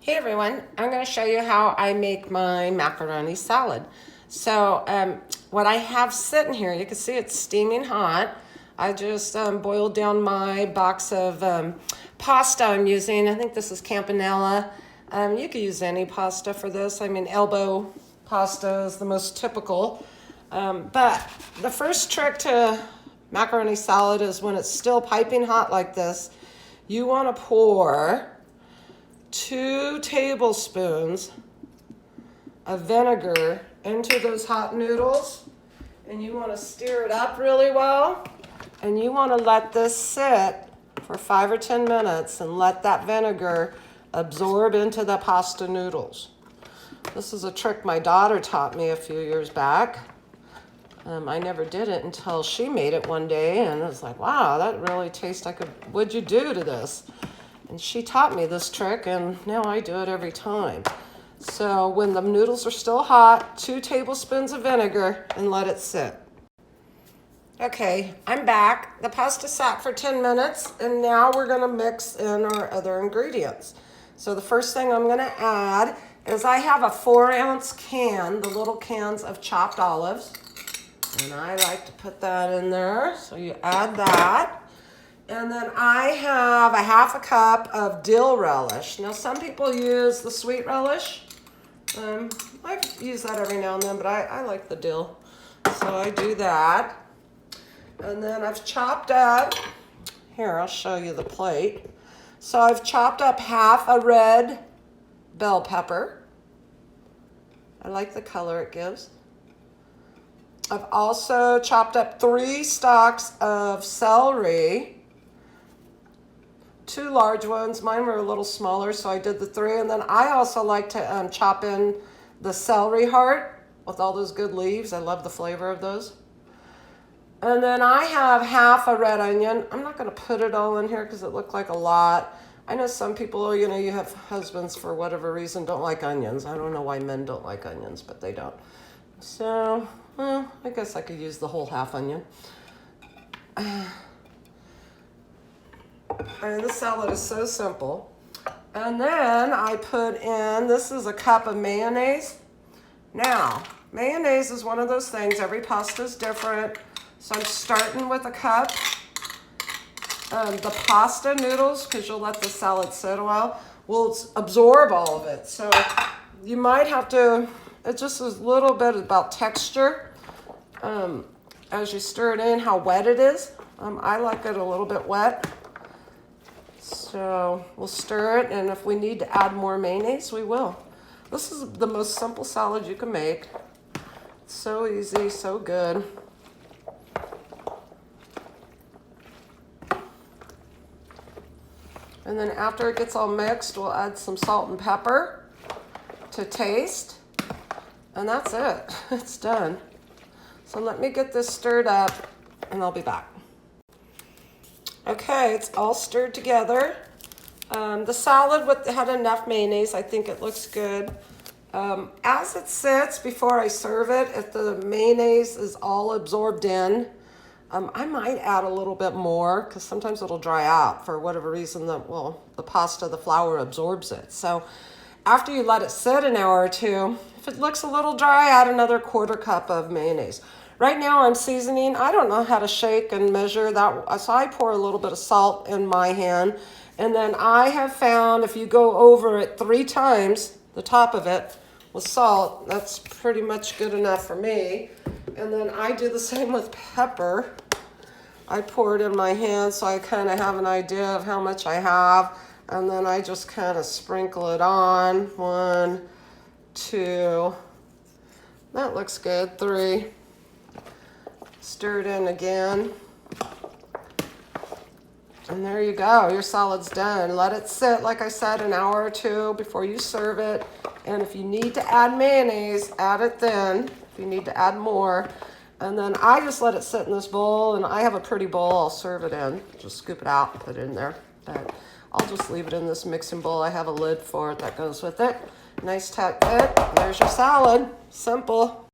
Hey everyone, I'm going to show you how I make my macaroni salad. So what I have sitting here, you can see it's steaming hot. I just boiled down my box of pasta I'm using. I think this is Campanella. You could use any pasta for this. I mean, elbow pasta is the most typical. But the first trick to macaroni salad is when it's still piping hot like this, you want to pour 2 tablespoons of vinegar into those hot noodles, and you want to stir it up really well, and you want to let this sit for 5 or 10 minutes and let that vinegar absorb into the pasta noodles. This is a trick my daughter taught me a few years back. I never did it until she made it one day, and I was like, wow, that really tastes like what'd you do to this? And she taught me this trick, and now I do it every time. So when the noodles are still hot, 2 tablespoons of vinegar, and let it sit. Okay, I'm back. The pasta sat for 10 minutes, and now we're gonna mix in our other ingredients. So the first thing I'm gonna add is I have a 4-ounce can, the little cans of chopped olives. And I like to put that in there, so you add that. And then I have a 1/2 cup of dill relish. Now some people use the sweet relish. I use that every now and then, but I like the dill. So I do that. And then I've chopped up, here I'll show you the plate. So I've chopped up 1/2 a red bell pepper. I like the color it gives. I've also chopped up 3 stalks of celery. 2 large ones. Mine were a little smaller, so I did the 3. And then I also like to chop in the celery heart with all those good leaves. I love the flavor of those. And then I have 1/2 a red onion. I'm not going to put it all in here because it looked like a lot. I know some people, you know, you have husbands for whatever reason don't like onions. I don't know why men don't like onions, but they don't. So, well, I guess I could use the whole 1/2 onion. And the salad is so simple. And then I put in, this is a cup of mayonnaise. Now, mayonnaise is one of those things, every pasta is different. So I'm starting with a cup. The pasta noodles, because you'll let the salad sit a while, will absorb all of it. So you might have to, it just is a little bit about texture. As you stir it in, how wet it is. I like it a little bit wet. So we'll stir it, and if we need to add more mayonnaise, we will. This is the most simple salad you can make. It's so easy, so good. And then after it gets all mixed, we'll add some salt and pepper to taste. And that's it. It's done. So let me get this stirred up, and I'll be back. Okay, it's all stirred together. The salad had enough mayonnaise. I think it looks good. As it sits, before I serve it, if the mayonnaise is all absorbed in, I might add a little bit more because sometimes it'll dry out for whatever reason. The pasta, the flour absorbs it. So after you let it sit an hour or 2, if it looks a little dry, add another 1/4 cup of mayonnaise. Right now I'm seasoning. I don't know how to shake and measure that, so I pour a little bit of salt in my hand. And then I have found if you go over it 3 times, the top of it, with salt, that's pretty much good enough for me. And then I do the same with pepper. I pour it in my hand so I kind of have an idea of how much I have. And then I just kind of sprinkle it on. 1, 2, that looks good, 3. Stir it in again. And there you go, your salad's done. Let it sit, like I said, an hour or 2 before you serve it. And if you need to add mayonnaise, add it then. If you need to add more. And then I just let it sit in this bowl, and I have a pretty bowl I'll serve it in. Just scoop it out and put it in there. But I'll just leave it in this mixing bowl. I have a lid for it that goes with it. Nice tight fit. There's your salad. Simple.